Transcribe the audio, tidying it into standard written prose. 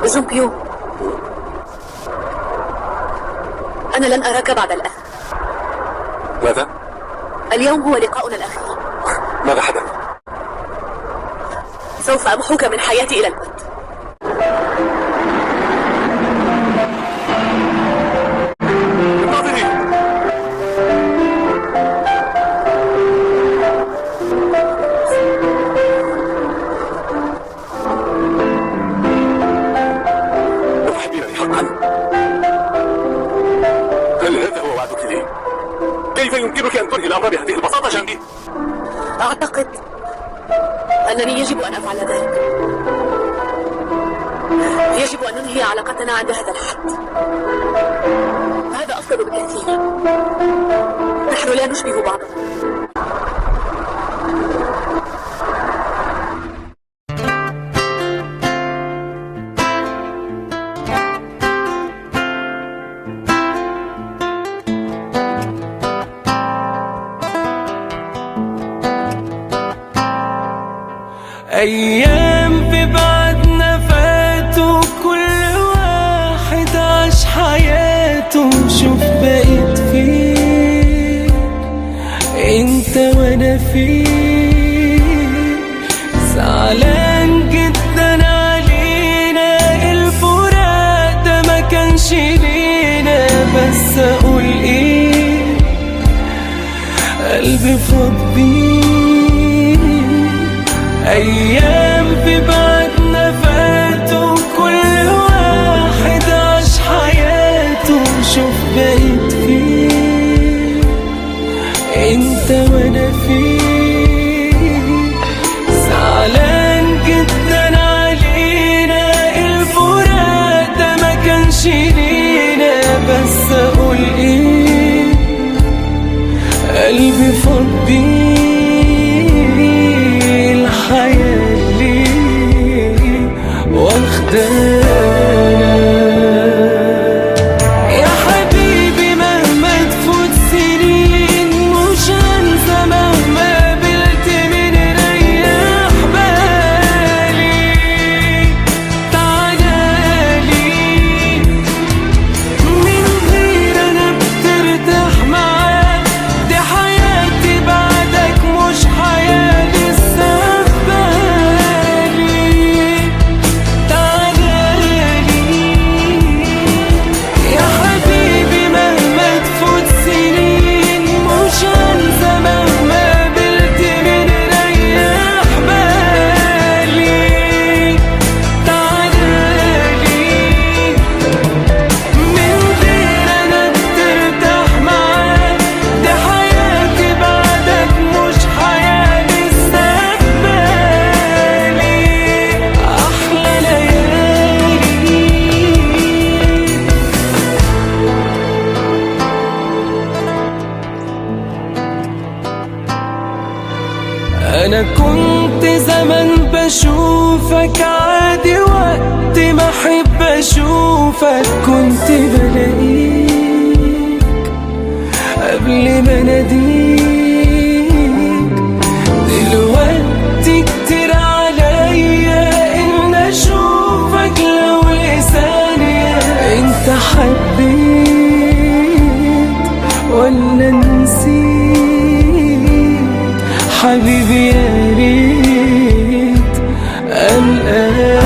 جونبيو، أنا لن أراك بعد الآن. ماذا؟ اليوم هو لقاؤنا الأخير. ماذا حدث؟ سوف أمحوك من حياتي إلى الأبد. انتظري. تحبينني حقا؟ هل هذا هو وعدك لي؟ كيف يمكنك أن تنهي الأمر بهذه البساطة جنبي؟ أعتقد أنني يجب أن أفعل ذلك. يجب أن ننهي علاقتنا عند هذا الحد. هذا أفضل بكثير. نحن لا نشبه بعضنا. أيام في بعدنا فاتوا، كل واحد عاش حياته. شوف بقيت فين انت وانا فين. زعلان جدا علينا الفراق ده، ما كانش لينا. بس اقول ايه، قلبي فاضي. أيام في بعدنا فاتوا، كل واحد عاش حياته. شوف بقيت فين انت وانا فين. زعلان جدا علينا الفراق ده، ما كانش لينا. بس اقول ايه، قلبي فاضي. حيالي واخدانا يا حبيبي، مهما تفوت سنين مش هنسى. مهما قابلت من ريح بالي، تعالالي. من غير انا بترتاح معاك، دي حياتي بعدك مش حياة لسه. أنا كنت زمان بشوفك عادي، وقت ما أحب أشوفك كنت بلاقيك قبل ما أناديك. دلوقتي كتير عليا إن أشوفك لو لثانية. أنت حبيت ولا نسيت؟ حبيبي يا ريت الآن.